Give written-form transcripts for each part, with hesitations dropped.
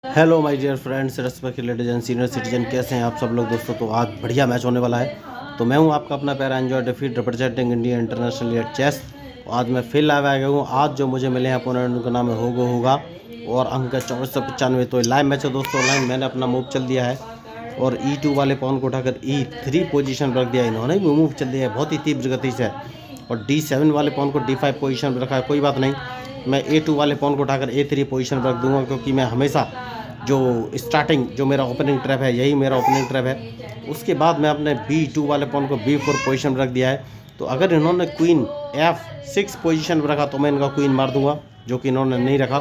Hello my dear friends, respected ladies and senior citizen, कैसे हैं आप सब लोग दोस्तों। तो आज बढ़िया मैच होने वाला है। तो मैं हूं आपका अपना प्यारा enjoy defeat representing India international at chess. आज मैं फिर लाइव आ गया हूं। आज जो मुझे मिले हैं अपोनेंट, उनका नाम है होगो होगा और अंक है 2495। तो लाइव मैच है दोस्तों। लाइन मैंने अपना मूव चल दिया है और E2 वाले पॉन को उठाकर E3 पोजीशन पर रख दिया। इन्होंने भी मूव चल दिया है बहुत ही तीव्र गति से और D7 वाले पॉन को D5 पोजीशन पर रखा है। कोई बात नहीं, मैं A2 वाले पॉन को उठाकर A3 पोजीशन पर रख दूंगा, क्योंकि मैं हमेशा जो स्टार्टिंग जो मेरा ओपनिंग ट्रैप है, यही मेरा ओपनिंग ट्रैप है। उसके बाद मैं अपने B2 वाले पॉन को B4 पोजीशन पर रख दिया है। तो अगर इन्होंने क्वीन F6 पोजीशन पर रखा तो मैं इनका क्वीन मार दूंगा, जो कि इन्होंने नहीं रखा।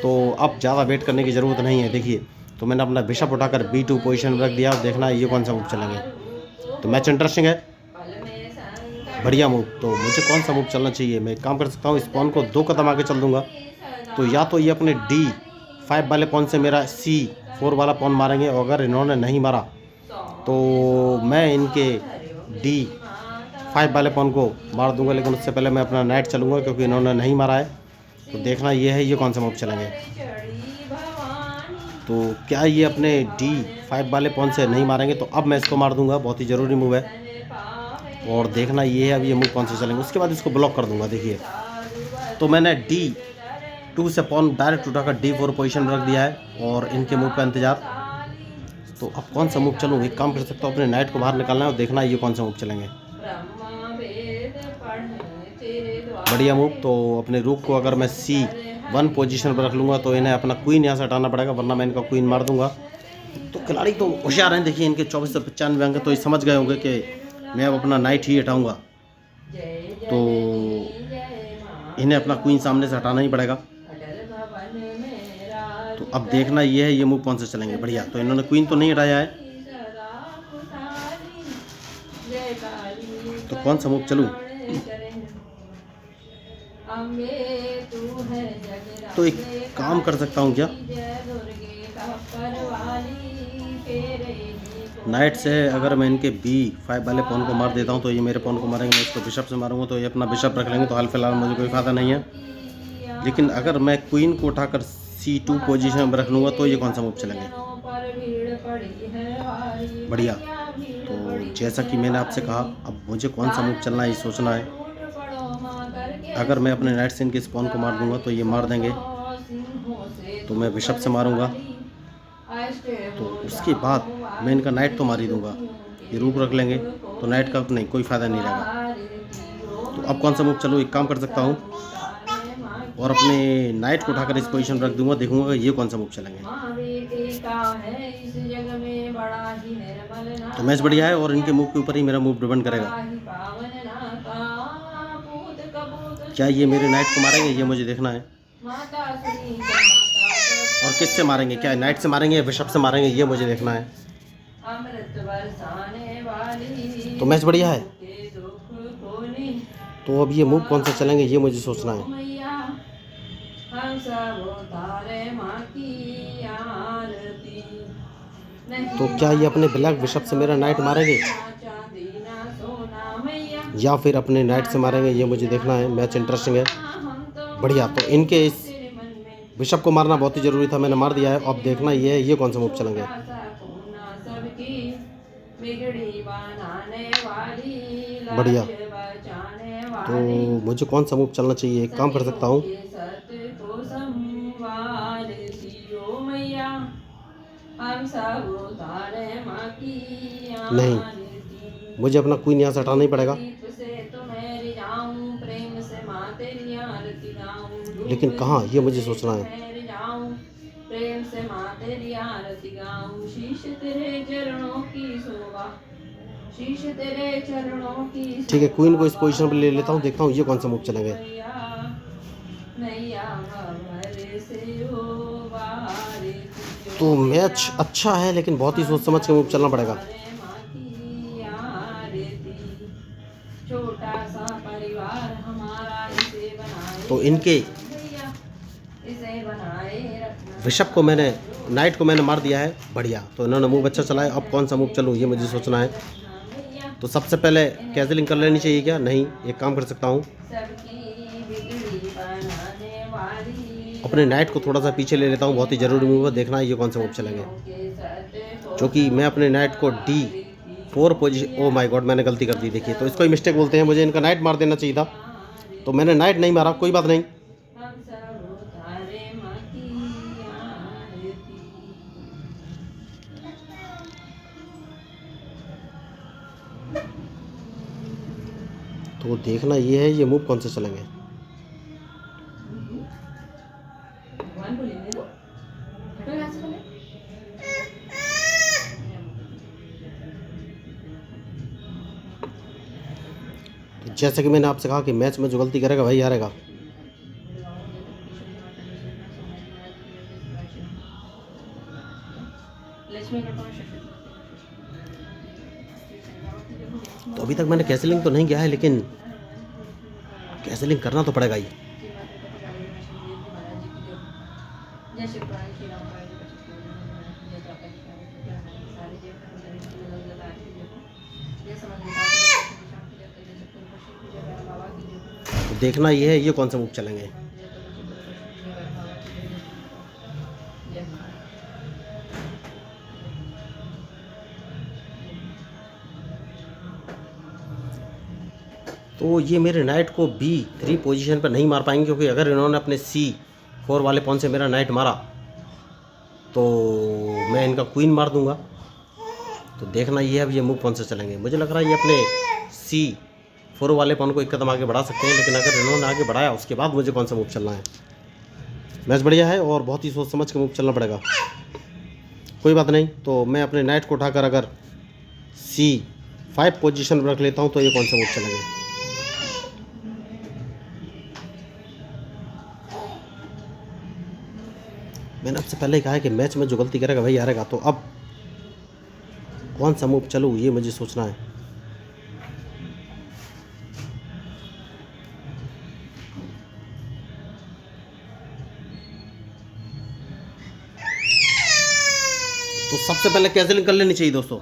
तो अब ज़्यादा वेट करने की ज़रूरत नहीं है। देखिए, तो मैंने अपना बिशप उठाकर B2 पोजीशन पर रख दिया और देखना है ये कौन सा मूव चलेंगे। तो मैच इंटरेस्टिंग है, बढ़िया मूव। तो मुझे कौन सा मूव चलना चाहिए? मैं एक काम कर सकता हूँ, इस पॉन को 2 कदम आगे चल दूंगा। तो या तो ये अपने D5 वाले पॉन से मेरा C4 वाला पॉन मारेंगे, और अगर इन्होंने नहीं मारा तो मैं इनके D5 वाले पॉन को मार दूंगा। लेकिन उससे पहले मैं अपना नाइट चलूँगा, क्योंकि इन्होंने नहीं मारा है। तो देखना ये है ये कौन सा मूव चलेंगे। तो क्या ये अपने D5 वाले पॉन से नहीं मारेंगे? तो अब मैं इसको मार दूंगा, बहुत ही ज़रूरी मूव है। और देखना ये है अब ये मूव कौन से चलेंगे। उसके बाद इसको ब्लॉक कर दूंगा। देखिए, तो मैंने D2 से पॉन डायरेक्ट उठाकर D4 पोजीशन रख दिया है और इनके मूव का इंतजार। तो अब कौन सा मूव चलूँ? एक काम कर सकता हूँ, अपने नाइट को बाहर निकालना है और देखना है ये कौन सा मूव चलेंगे। बढ़िया मूव। तो अपने रूक को अगर मैं C1 पोजीशन पर रख लूँगा तो इन्हें अपना क्वीन यहाँ से हटाना पड़ेगा, वरना मैं इनका क्वीन मार दूंगा। तो खिलाड़ी तो होशियार हैं। देखिए, इनके 2495 अंक, तो ये समझ गए होंगे कि मैं अब अपना नाइट ही हटाऊँगा। तो इन्हें अपना क्वीन सामने से हटाना ही पड़ेगा। तो अब देखना ये है ये मूव कौन से चलेंगे। बढ़िया। तो इन्होंने क्वीन तो नहीं हटाया है, तो कौन सा मूव चलूं? तो एक काम कर सकता हूं क्या, नाइट से अगर मैं इनके B5 वाले पॉन को मार देता हूं तो ये मेरे पॉन को मारेंगे। मैं इसको बिशप से मारूंगा तो ये अपना बिशप रख लेंगे। तो हाल फिलहाल मुझे कोई फायदा नहीं है। लेकिन अगर मैं क्वीन को उठाकर C2 पोजीशन में रख लूँगा तो ये कौन सा मूव चलेंगे। बढ़िया। तो जैसा कि मैंने आपसे कहा, अब मुझे कौन सा मूव चलना है ये सोचना है। अगर मैं अपने नाइट से इनके स्पॉन को मार दूंगा तो ये मार देंगे, तो मैं बिशप से मारूंगा। तो उसके बाद मैं इनका नाइट तो मार ही दूंगा, ये रूक रख लेंगे तो नाइट का नहीं कोई फ़ायदा नहीं रहेगा। तो अब कौन सा मूव चलो, एक काम कर सकता हूँ और अपने नाइट को उठाकर इस पोजीशन रख दूंगा। देखूंगा ये कौन सा मूव चलेंगे। तो मैच बढ़िया है और इनके मूव के ऊपर ही मेरा मूव डिपेंड करेगा। क्या ये मेरे नाइट को मारेंगे, ये मुझे देखना है। और किससे मारेंगे, क्या नाइट से मारेंगे या बिशप से मारेंगे, ये मुझे देखना है। तो मैच बढ़िया है। तो अब ये मूव कौन सा चलेंगे ये मुझे सोचना है। तो क्या ये अपने ब्लैक बिशप से मेरा नाइट मारेंगे या फिर अपने नाइट से मारेंगे, ये मुझे देखना है। मैच इंटरेस्टिंग है, बढ़िया। तो इनके इस बिशप को मारना बहुत ही ज़रूरी था, मैंने मार दिया है। अब देखना ये है ये कौन सा मूव चलेंगे। बढ़िया। तो मुझे कौन सा मूव चलना चाहिए, एक काम कर सकता हूँ, नहीं, मुझे अपना क्वीन यहाँ से हटाना ही पड़ेगा। लेकिन कहाँ, ये मुझे सोचना है। ठीक है, क्वीन को इस पोजीशन पर ले लेता हूँ, देखता हूँ ये कौन सा मूव चलेंगे। तो मैच अच्छा है, लेकिन बहुत ही सोच समझ के मूव चलना पड़ेगा। तो इनके बिशप को मैंने नाइट को मैंने मार दिया है। बढ़िया। तो इन्होंने मूव अच्छा चलाया। अब कौन सा मूव चलूँ ये मुझे सोचना है। तो सबसे पहले कैंसिलिंग कर लेनी चाहिए क्या? नहीं, एक काम कर सकता हूँ, अपने नाइट को थोड़ा सा पीछे ले लेता हूँ, बहुत ही ज़रूरी मूव है, देखना है ये कौन सा मूव चलेंगे। जो कि मैं अपने नाइट को D4 position, oh my God मैंने गलती कर दी, देखिए तो इसको ही मिस्टेक बोलते हैं, मुझे इनका नाइट मार देना चाहिए था, तो मैंने नाइट नहीं मारा, कोई बात नहीं। तो देखना ये है ये मूव कौन से चलेंगे। तो जैसे कि मैंने आपसे कहा कि मैच में जो गलती करेगा वही हारेगा। तो अभी तक मैंने कैंसिलिंग तो नहीं किया है, लेकिन कैंसिलिंग करना तो पड़ेगा ही। तो देखना ये है ये कौन सा मूव चलेंगे। तो ये मेरे नाइट को B3 पोजीशन पर नहीं मार पाएंगे, क्योंकि अगर इन्होंने अपने C4 वाले पॉन से मेरा नाइट मारा तो मैं इनका क्वीन मार दूंगा। तो देखना ये है अब ये मूव कौन से चलेंगे। मुझे लग रहा है ये अपने C4 वाले पॉन को एक कदम आगे बढ़ा सकते हैं, लेकिन अगर इन्होंने आगे बढ़ाया उसके बाद मुझे कौन सा मूव चलना है। मैच बढ़िया है और बहुत ही सोच समझ के मूव चलना पड़ेगा। कोई बात नहीं, तो मैं अपने नाइट को उठाकर अगर C5 पोजीशन पर रख लेता हूँ तो ये कौन सा मूव चलेंगे। मैंने आपसे पहले ही कहा है कि मैच में जो गलती करेगा वही हारेगा। तो अब कौन सा मूव चलूँ ये मुझे सोचना है। तो सबसे पहले कैंसिलिंग कर लेनी चाहिए दोस्तों,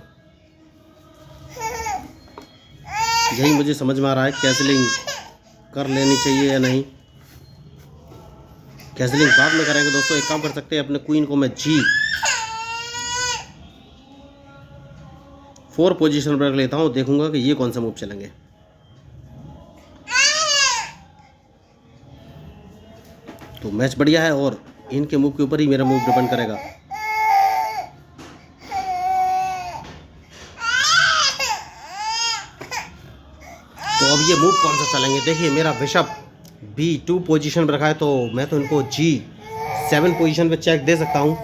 यही मुझे समझ में आ रहा है, कैंसिलिंग कर लेनी चाहिए या नहीं। कैंसिलिंग बाद में करेंगे दोस्तों। एक काम कर सकते हैं, अपने क्वीन को मैं G4 पोजीशन पर रख लेता हूँ, देखूंगा कि ये कौन सा मूव चलेंगे। तो मैच बढ़िया है और इनके मूव के ऊपर ही मेरा मूव डिपेंड करेगा। तो अब ये मूव कौन सा चलेंगे। देखिए मेरा बिशप B2 पोजीशन पर रखा है, तो मैं तो इनको G7 पोजीशन पे चेक दे सकता हूँ।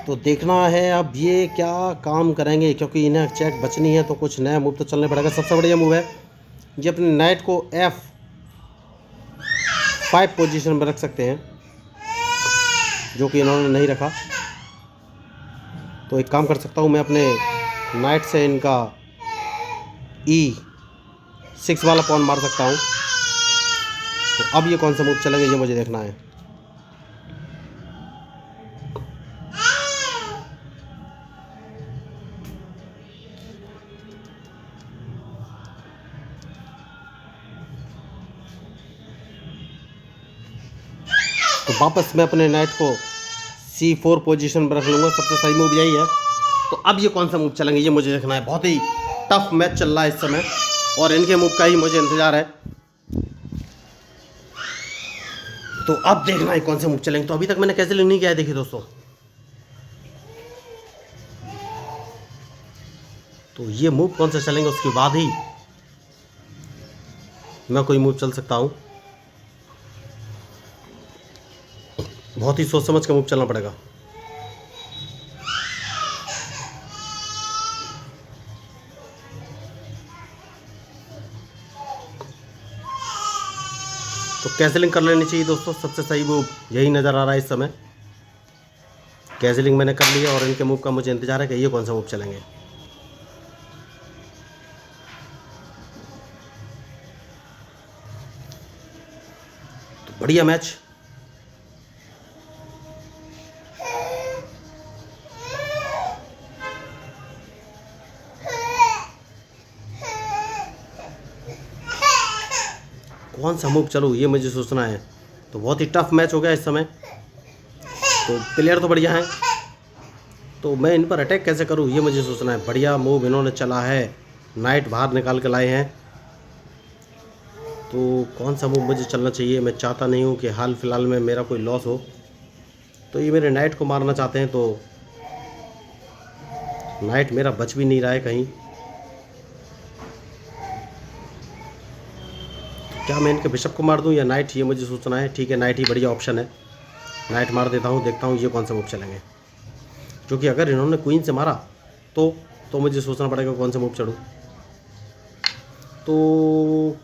तो देखना है अब ये क्या काम करेंगे, क्योंकि इन्हें चेक बचनी है तो कुछ नया मूव तो चलने पड़ेगा। सबसे बढ़िया मूव है ये अपने नाइट को F5 पोजीशन पर रख सकते हैं, जो कि इन्होंने नहीं रखा। तो एक काम कर सकता हूँ, मैं अपने नाइट से इनका E6 वाला पॉन मार सकता हूँ। तो अब ये कौन सा मूव चलेंगे ये मुझे देखना है। तो वापस मैं अपने नाइट को C4 पोजीशन पर रख लूँगा, सबसे सही मूव यही है। तो अब ये कौन सा मूव चलेंगे ये मुझे देखना है। बहुत ही टफ मैच चल रहा है इस समय और इनके मूव का ही मुझे इंतजार है। तो अब देखना है कौन से मूव चलेंगे। तो अभी तक मैंने कैंसिलिंग नहीं किया है, देखिए दोस्तों। तो ये मूव कौन से चलेंगे उसके बाद ही मैं कोई मूव चल सकता हूँ। बहुत ही सोच समझ के मूव चलना पड़ेगा। तो कैंसिलिंग कर लेनी चाहिए दोस्तों, सबसे सही मूव यही नज़र आ रहा है इस समय। कैंसिलिंग मैंने कर लिया और इनके मूव का मुझे इंतजार है कि ये कौन सा मूव चलेंगे। तो बढ़िया मैच। कौन सा मूव चलूँ ये मुझे सोचना है। तो बहुत ही टफ मैच हो गया इस समय। तो प्लेयर तो बढ़िया हैं, तो मैं इन पर अटैक कैसे करूं ये मुझे सोचना है। बढ़िया मूव इन्होंने चला है, नाइट बाहर निकाल के लाए हैं। तो कौन सा मूव मुझे चलना चाहिए? मैं चाहता नहीं हूं कि हाल फिलहाल में मेरा कोई लॉस हो। तो ये मेरे नाइट को मारना चाहते हैं, तो नाइट मेरा बच भी नहीं रहा है कहीं। क्या मैं इनके बिशप को मार दूं या नाइट, ये मुझे सोचना है। ठीक है, नाइट ही बढ़िया ऑप्शन है, नाइट मार देता हूं। देखता हूं ये कौन सा मूव चलेंगे, क्योंकि अगर इन्होंने क्वीन से मारा तो मुझे सोचना पड़ेगा कौन सा मूव चढ़ूं। तो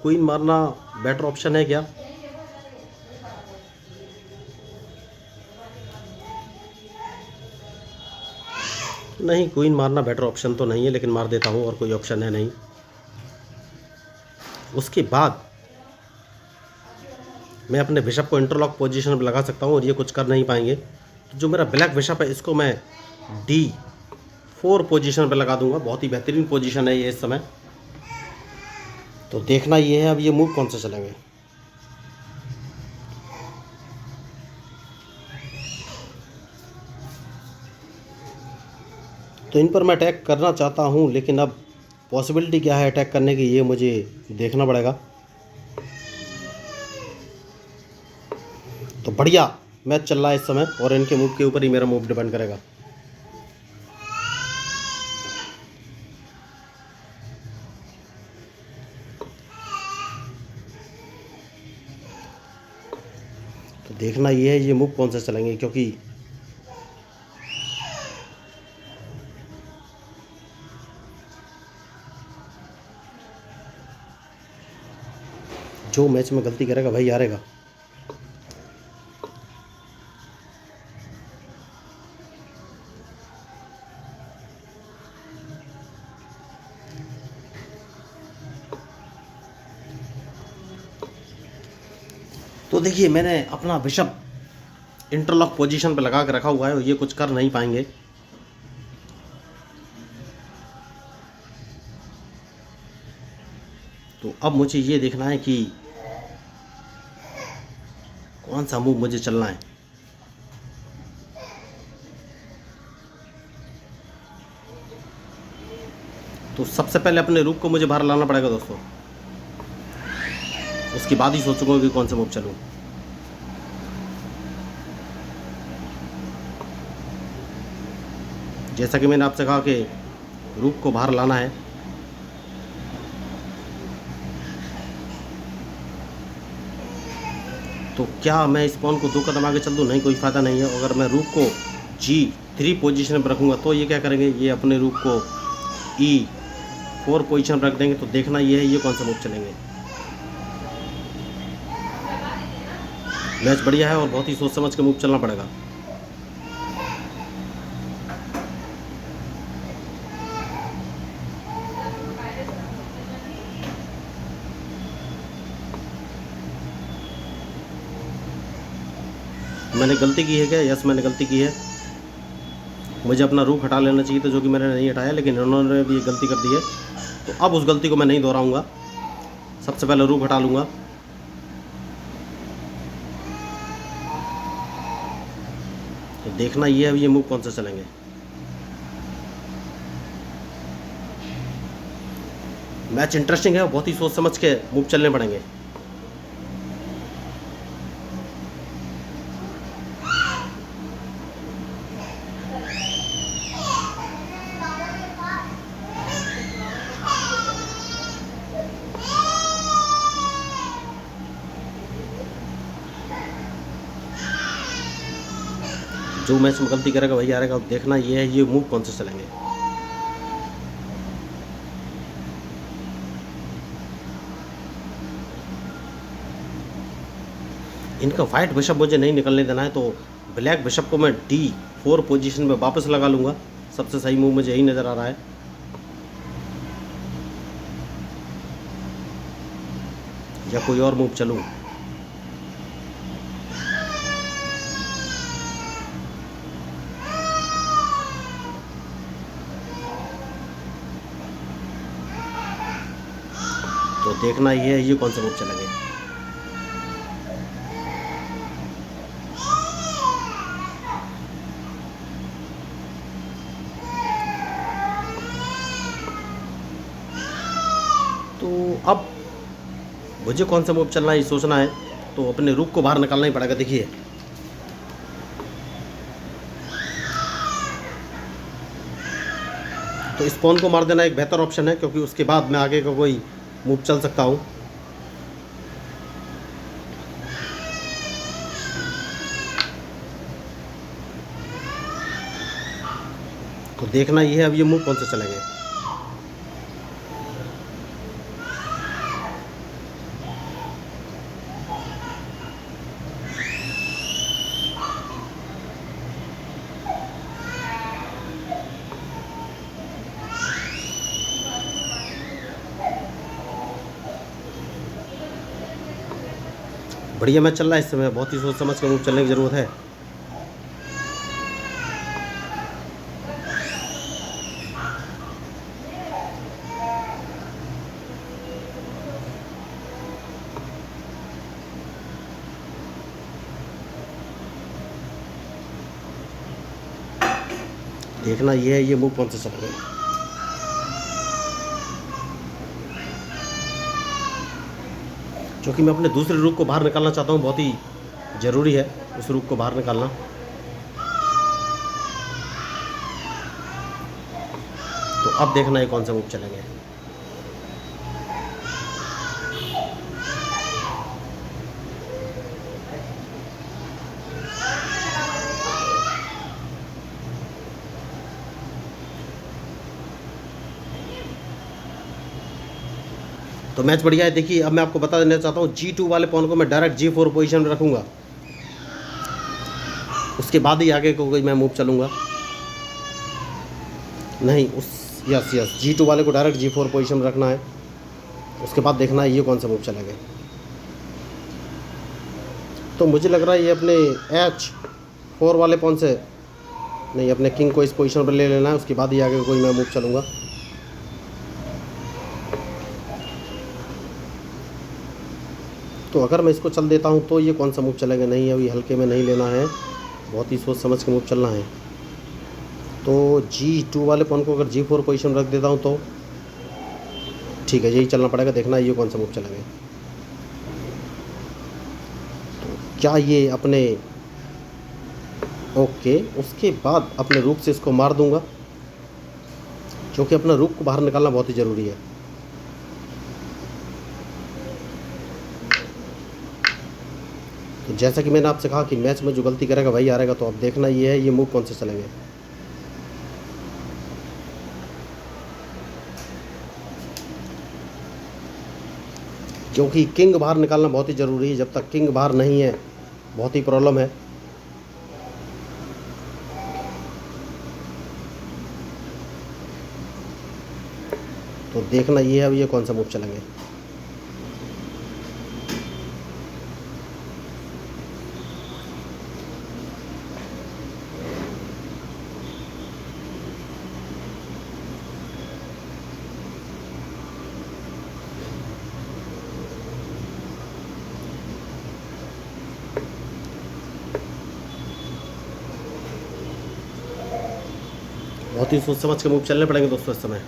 क्वीन मारना बेटर ऑप्शन है क्या? नहीं, क्वीन मारना बेटर ऑप्शन तो नहीं है, लेकिन मार देता हूँ, और कोई ऑप्शन है नहीं। उसके बाद मैं अपने बिशप को इंटरलॉक पोजीशन पर लगा सकता हूँ और ये कुछ कर नहीं पाएंगे। तो जो मेरा ब्लैक बिशप है इसको मैं D4 पोजीशन पर लगा दूंगा। बहुत ही बेहतरीन पोजीशन है ये इस समय। तो देखना ये है अब ये मूव कौन सा चलेंगे। तो इन पर मैं अटैक करना चाहता हूँ, लेकिन अब पॉसिबिलिटी क्या है अटैक करने की ये मुझे देखना पड़ेगा। तो बढ़िया मैच चल रहा है इस समय, और इनके मूव के ऊपर ही मेरा मूव डिपेंड करेगा। तो देखना ये है ये मूव कौन सा चलेंगे, क्योंकि जो मैच में गलती करेगा भाई हारेगा। तो देखिए मैंने अपना बिशप इंटरलॉक पोजीशन पे लगा के रखा हुआ है और ये कुछ कर नहीं पाएंगे। तो अब मुझे ये देखना है कि कौन सा मूव मुझे चलना है। तो सबसे पहले अपने रूक को मुझे बाहर लाना पड़ेगा दोस्तों, उसके बाद ही सोचूंगा कि कौन सा मूव चलूं। जैसा कि मैंने आपसे कहा कि रूक को बाहर लाना है। तो क्या मैं इस पॉन को 2 कदम आगे चल दूं? नहीं, कोई फ़ायदा नहीं है। अगर मैं रूक को G3 पोजीशन पर रखूँगा तो ये क्या करेंगे, ये अपने रूक को E4 पोजीशन पर रख देंगे। तो देखना ये है ये कौन सा मूव चलेंगे। मैच बढ़िया है और बहुत ही सोच समझ के मूव चलना पड़ेगा। मैंने गलती की है क्या? यस, मैंने गलती की है। मुझे अपना रूख हटा लेना चाहिए था, जो कि मैंने नहीं हटाया, लेकिन उन्होंने भी गलती कर दी है। तो अब उस गलती को मैं नहीं दोहराऊंगा। सबसे पहले रूख हटा लूँगा। तो देखना ये है ये मूव कौन सा चलेंगे। मैच इंटरेस्टिंग है, बहुत ही सोच समझ के मूव चलने पड़ेंगे। जो मैच में गलती करेगा वही हारेगा। देखना ये है ये मूव कौन से चलेंगे। इनका वाइट बिशप मुझे नहीं निकलने देना है, तो ब्लैक बिशप को मैं D4 पोजीशन में वापस लगा लूँगा। सबसे सही मूव मुझे यही नज़र आ रहा है। या कोई और मूव चलूँ? तो देखना ये है ये कौन सा मूव चलेंगे। तो अब मुझे कौन सा मूव चलना है ये सोचना है, तो अपने रुक को बाहर निकालना ही पड़ेगा। देखिए तो इस पॉन को मार देना एक बेहतर ऑप्शन है, क्योंकि उसके बाद मैं आगे का कोई मूव चल सकता हूँ। तो देखना ये है अब ये मूव कौन से चलेंगे। बढ़िया मैच चल रहा है इस समय, बहुत ही सोच समझ के मूव चलने की ज़रूरत है। देखना ये है ये मूव कौन से चलेंगे। क्योंकि मैं अपने दूसरे रुख को बाहर निकालना चाहता हूँ, बहुत ही ज़रूरी है उस रुख को बाहर निकालना। तो अब देखना है कौन से मूव चलेंगे। तो मैच बढ़िया है। देखिए अब मैं आपको बता देना चाहता हूँ, G2 वाले पॉन को मैं डायरेक्ट G4 पोजीशन में रखूँगा, उसके बाद ही आगे को कोई मैं मूव चलूँगा। नहीं यस G2 वाले को डायरेक्ट G4 पोजीशन में रखना है, उसके बाद देखना है ये कौन सा मूव चलेगा। तो मुझे लग रहा है ये अपने H4 वाले पॉन से नहीं, अपने किंग को इस पोजीशन पर ले लेना है, उसके बाद ही आगे कोई मैं मूव चलूँगा। तो अगर मैं इसको चल देता हूँ तो ये कौन सा मूव चलेगा। नहीं, अभी हल्के में नहीं लेना है, बहुत ही सोच समझ के मूव चलना है। तो G2 वाले पॉन को अगर G4 पोजीशन रख देता हूँ तो ठीक है, यही चलना पड़ेगा। देखना ये कौन सा मूव चलेंगे। तो क्या ये अपने ओके, उसके बाद अपने रुख से इसको मार दूंगा, क्योंकि अपना रुख को बाहर निकालना बहुत ही ज़रूरी है। तो जैसा कि मैंने आपसे कहा कि मैच में जो गलती करेगा वही हारेगा। तो अब देखना ये है ये मूव कौन से चलेंगे। क्योंकि किंग बाहर निकालना बहुत ही ज़रूरी है, जब तक किंग बाहर नहीं है बहुत ही प्रॉब्लम है। तो देखना ये है ये कौन सा मूव चलेंगे। बहुत ही सोच समझ के मूव चलने पड़ेंगे दोस्तों इस समय।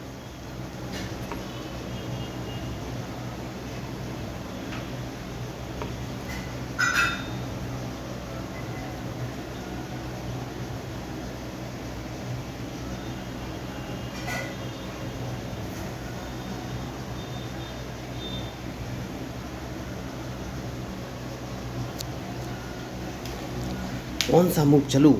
कौन सा मूव चलूं।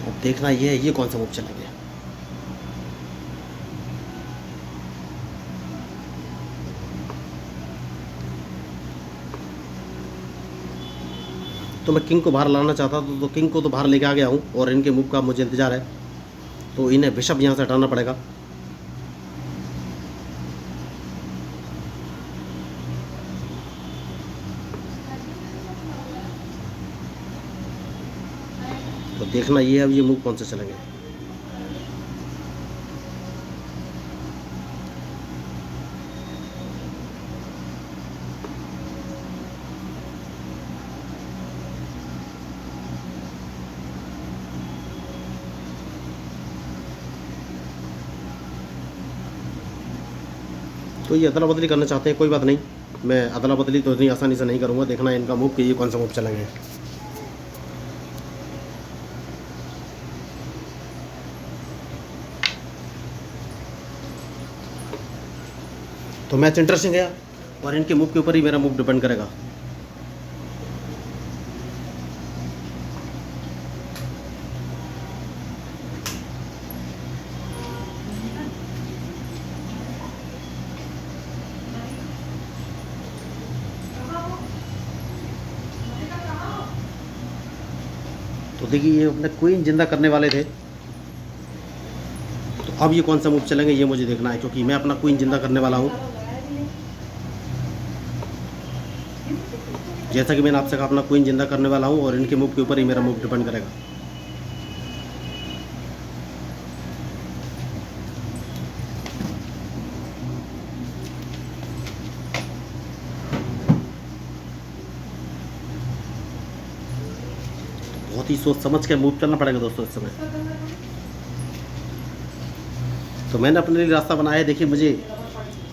अब देखना ये है ये कौन सा मूव चलेंगे। तो मैं किंग को बाहर लाना चाहता था, तो किंग को तो बाहर लेके आ गया हूँ और इनके मूव का मुझे इंतज़ार है। तो इन्हें बिशप यहाँ से हटाना पड़ेगा। देखना ये है अब ये मूव कौन से चलेंगे। तो ये अदला बदली करना चाहते हैं, कोई बात नहीं, मैं अदला बदली तो इतनी आसानी से नहीं करूँगा। देखना है इनका मूव कि ये कौन सा मूव चलेंगे। तो मैच इंटरेस्टिंग है और इनके मूव के ऊपर ही मेरा मूव डिपेंड करेगा। तो देखिए ये अपने क्वीन जिंदा करने वाले थे, तो अब ये कौन सा मूव चलेंगे ये मुझे देखना है, क्योंकि मैं अपना क्वीन जिंदा करने वाला हूँ। जैसा कि मैंने आपसे कहा अपना क्वीन जिंदा करने वाला हूँ और इनके मूव के ऊपर ही मेरा मूव डिपेंड करेगा। बहुत ही सोच समझ के मूव करना पड़ेगा दोस्तों इस समय। तो मैंने अपने लिए रास्ता बनाया है। देखिए मुझे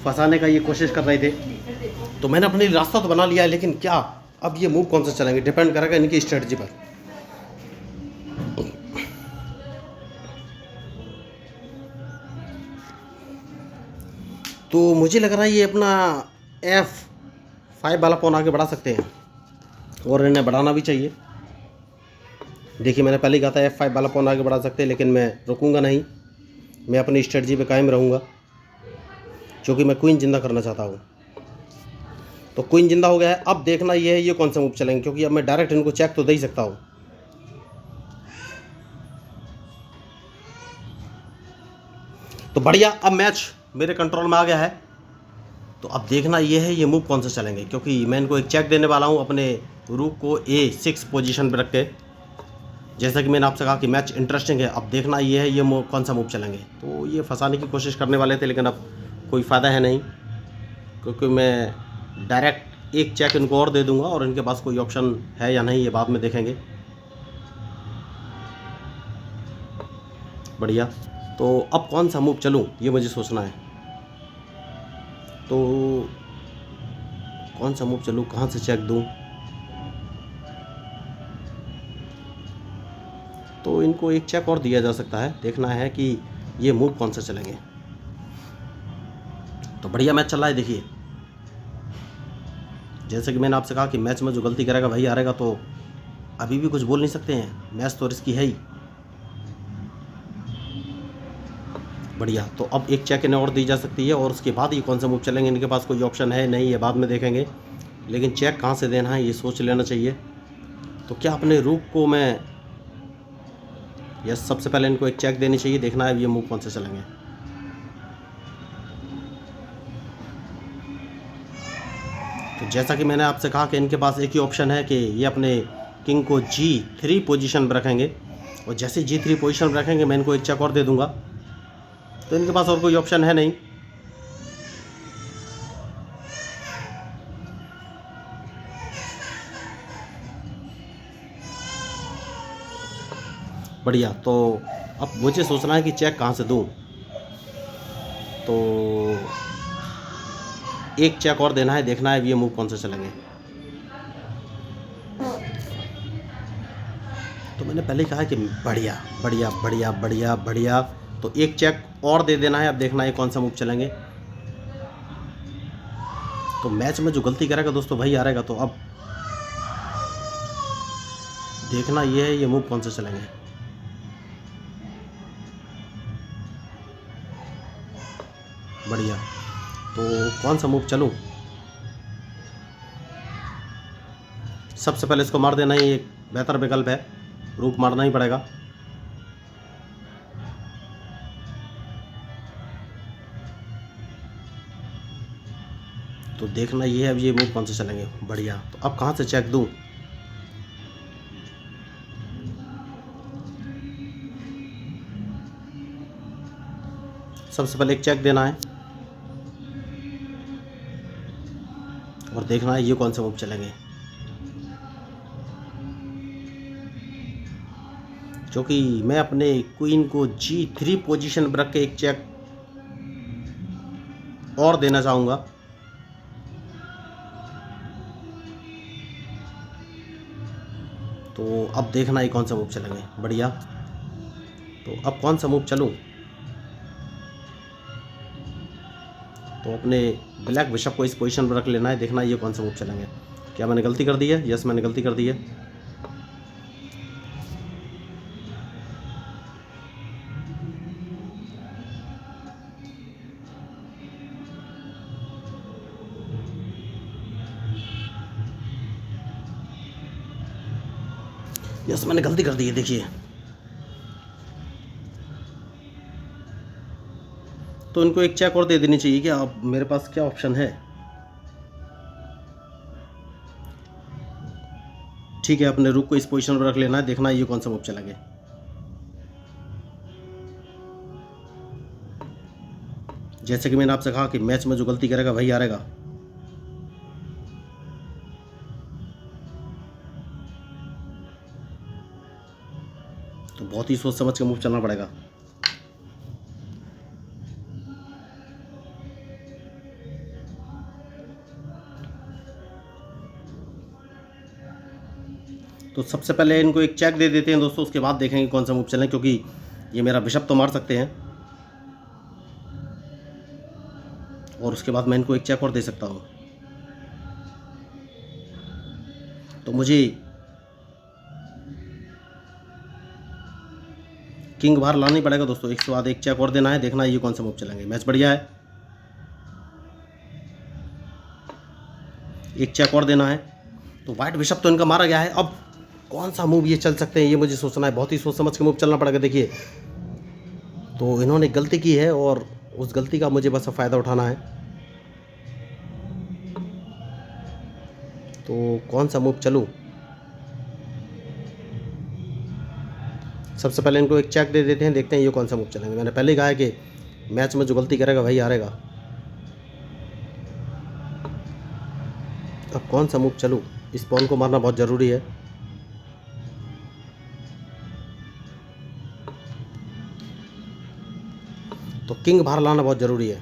फंसाने का ये कोशिश कर रहे थे, तो मैंने अपने लिए रास्ता तो बना लिया है, लेकिन क्या अब ये मूव कौन सा चलेंगे डिपेंड करेगा इनकी स्ट्रेटजी पर। तो मुझे लग रहा है ये अपना F5 वाला पॉन आगे बढ़ा सकते हैं और इन्हें बढ़ाना भी चाहिए। देखिए मैंने पहले ही कहा था F5 वाला पॉन आगे बढ़ा सकते हैं, लेकिन मैं रुकूंगा नहीं, मैं अपनी स्ट्रेटजी पे कायम रहूँगा, क्योंकि मैं क्वीन जिंदा करना चाहता हूँ। तो क्वीन जिंदा हो गया है। अब देखना ये है ये कौन सा मूव चलेंगे, क्योंकि अब मैं डायरेक्ट इनको चेक तो दे ही सकता हूँ। तो बढ़िया, अब मैच मेरे कंट्रोल में आ गया है। तो अब देखना ये है ये मूव कौन सा चलेंगे, क्योंकि मैं इनको एक चेक देने वाला हूँ अपने रूक को A6 पोजीशन पर रख के। जैसा कि मैंने आपसे कहा कि मैच इंटरेस्टिंग है, अब देखना ये है ये कौन सा मूव चलेंगे। तो ये फंसाने की कोशिश करने वाले थे, लेकिन अब कोई फ़ायदा है नहीं, क्योंकि मैं डायरेक्ट एक चेक इनको और दे दूंगा और इनके पास कोई ऑप्शन है या नहीं ये बाद में देखेंगे। बढ़िया, तो अब कौन सा मूव चलूं ये मुझे सोचना है। तो कौन सा मूव चलूं, कहाँ से चेक दूं। तो इनको एक चेक और दिया जा सकता है, देखना है कि ये मूव कौन सा चलेंगे। तो बढ़िया मैच चल रहा है। देखिए जैसे कि मैंने आपसे कहा कि मैच में जो गलती करेगा वही हारेगा, तो अभी भी कुछ बोल नहीं सकते हैं, मैच तो रिस्की है ही। बढ़िया, तो अब एक चेक इन्हें और दी जा सकती है और उसके बाद ये कौन सा मूव चलेंगे। इनके पास कोई ऑप्शन है नहीं, ये बाद में देखेंगे, लेकिन चेक कहाँ से देना है ये सोच लेना चाहिए। तो क्या अपने रूक को मैं यस, सबसे पहले इनको एक चेक देनी चाहिए, देखना है ये मूव कौन से चलेंगे। तो जैसा कि मैंने आपसे कहा कि इनके पास एक ही ऑप्शन है कि ये अपने किंग को G3 पोजीशन पर रखेंगे, और जैसे G3 पोजीशन पर रखेंगे मैं इनको एक चेक और दे दूंगा। तो इनके पास और कोई ऑप्शन है नहीं। बढ़िया, तो अब मुझे सोचना है कि चेक कहाँ से दूं। तो एक चेक और देना है, देखना है ये मूव कौन से चलेंगे। तो मैंने पहले ही कहा कि बढ़िया बढ़िया बढ़िया बढ़िया बढ़िया, तो एक चेक और दे देना है, अब देखना है कौन सा मूव चलेंगे। तो मैच में जो गलती करेगा दोस्तों वही हारेगा, तो अब देखना ये है ये मूव कौन से चलेंगे। बढ़िया, तो कौन सा मूव चलूं। सबसे पहले इसको मार देना ही एक बेहतर विकल्प है, रूक मारना ही पड़ेगा। तो देखना ये है अब ये मूव कौन से चलेंगे। बढ़िया, तो अब कहाँ से चेक दूं। सबसे पहले एक चेक देना है और देखना है ये कौन से मूव चलेंगे। क्योंकि मैं अपने क्वीन को G3 पोजीशन पर रख के एक चेक और देना चाहूँगा। तो अब देखना ही कौन सा मूव चलेंगे। बढ़िया, तो अब कौन सा मूव चलूँ? तो अपने ब्लैक बिशप को इस पोजीशन पर रख लेना है। देखना ये कौन सा मूव चलेंगे। क्या मैंने गलती कर दी है? यस, मैंने गलती कर दी है। यस, मैंने गलती कर दी है। देखिए, तो इनको एक चेक और दे देनी चाहिए। क्या अब मेरे पास क्या ऑप्शन है? ठीक है, अपने रुक को इस पोजीशन पर रख लेना है। देखना ये कौन सा मूव चलेंगे। जैसे कि मैंने आपसे कहा कि मैच में जो गलती करेगा वही हारेगा। तो बहुत ही सोच समझ के मूव चलना पड़ेगा। तो सबसे पहले इनको एक चेक दे देते हैं दोस्तों, उसके बाद देखेंगे कौन सा मूव चलें, क्योंकि ये मेरा बिशप तो मार सकते हैं और उसके बाद मैं इनको एक चेक और दे सकता हूँ। तो मुझे किंग बाहर लाना ही पड़ेगा दोस्तों। एक के बाद एक चेक और देना है। देखना ये कौन सा मूव चलेंगे। मैच बढ़िया है, एक चेक और देना है। तो वाइट बिशप तो इनका मारा गया है। अब कौन सा मूव ये चल सकते हैं, ये मुझे सोचना है। बहुत ही सोच समझ के मूव चलना पड़ेगा। देखिए, तो इन्होंने गलती की है और उस गलती का मुझे बस फ़ायदा उठाना है। तो कौन सा मूव चलूँ? सबसे पहले इनको एक चेक दे देते हैं। देखते हैं ये कौन सा मूव चलेंगे। मैंने पहले ही कहा है कि मैच में जो गलती करेगा वही हारेगा। अब कौन सा मूव चलूँ? इस पॉन को मारना बहुत ज़रूरी है। तो किंग बाहर लाना बहुत ज़रूरी है।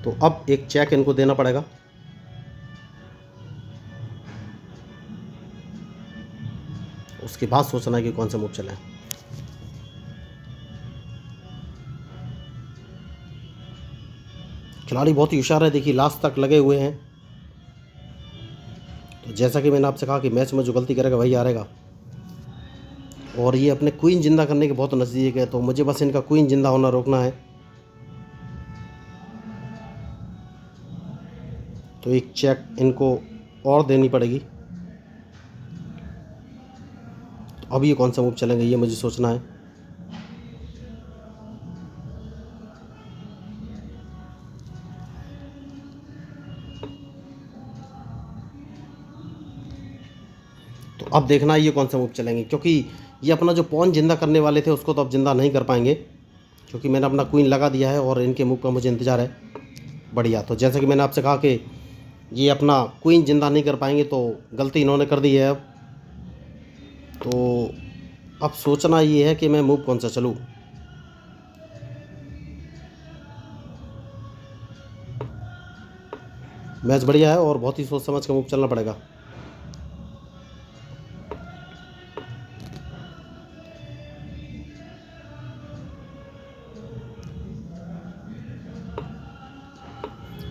तो अब एक चेक इनको देना पड़ेगा। उसके बाद सोचना है कि कौन सा मूव चले। खिलाड़ी बहुत ही होशियार है। देखिए, लास्ट तक लगे हुए हैं। तो जैसा कि मैंने आपसे कहा कि मैच में जो गलती करेगा वही हारेगा और ये अपने क्वीन जिंदा करने के बहुत नज़दीक है। तो मुझे बस इनका क्वीन जिंदा होना रोकना है। तो एक चेक इनको और देनी पड़ेगी। तो अब ये कौन सा मूव चलेंगे, ये मुझे सोचना है। तो अब देखना है ये कौन सा मूव चलेंगे, क्योंकि ये अपना जो पॉन जिंदा करने वाले थे उसको तो अब जिंदा नहीं कर पाएंगे, क्योंकि मैंने अपना क्वीन लगा दिया है और इनके मूव का मुझे इंतज़ार है। बढ़िया, तो जैसे कि मैंने आपसे कहा कि ये अपना क्वीन जिंदा नहीं कर पाएंगे, तो गलती इन्होंने कर दी है। अब तो अब सोचना ये है कि मैं मूव कौन सा चलूँ। मैच बढ़िया है और बहुत ही सोच समझ के मूव चलना पड़ेगा।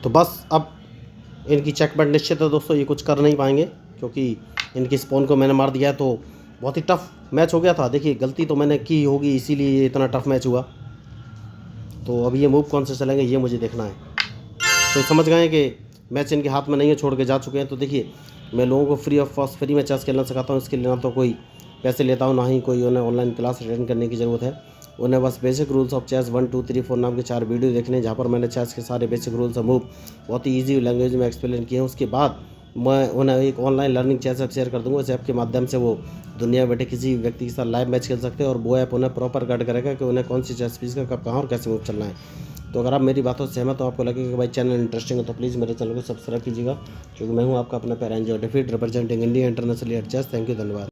तो बस अब इनकी चेकमेट निश्चित है दोस्तों। ये कुछ कर नहीं पाएंगे क्योंकि इनकी स्पॉन को मैंने मार दिया है। तो बहुत ही टफ मैच हो गया था। देखिए, गलती तो मैंने की होगी, इसीलिए ये इतना टफ मैच हुआ। तो अब ये मूव कौन से चलेंगे ये मुझे देखना है। तो समझ गए कि मैच इनके हाथ में नहीं है, छोड़ के जा चुके हैं। तो देखिए, मैं लोगों को फ्री ऑफ कॉस्ट फ्री में चेस खेलना सिखाता हूँ। इसके लिए ना तो कोई पैसे लेता हूँ, ना ही कोई उन्हें ऑनलाइन क्लास अटेंड करने की ज़रूरत है। उन्हें बस बेसिक रूल्स ऑफ चेस 1 2 3 4 नाम के 4 वीडियो देखने, जहाँ पर मैंने चेस के सारे बेसिक रूल्स और मूव बहुत ही ईजी लैंग्वेज में एक्सप्लेन किए हैं। उसके बाद मैं उन्हें एक online learning chess app share कर दूंगा। इस ऐप के माध्यम से वो दुनिया में बैठे किसी व्यक्ति के साथ लाइव मैच खेल सकते हैं और वो ऐप उन्हें प्रॉपर गाइड करेगा कि उन्हें कौन सी चेस पीस का कब कहाँ और कैसे मूव चलना है। तो अगर आप मेरी बातों से सहमत हो, आपको लगे कि भाई चैनल इंटरेस्टिंग है, तो प्लीज़ मेरे चैनल को सब्सक्राइब कीजिएगा, क्योंकि मैं हूँ आपका अपना प्यारा enjoy defeat representing India internationally at chess. Thank you, धन्यवाद।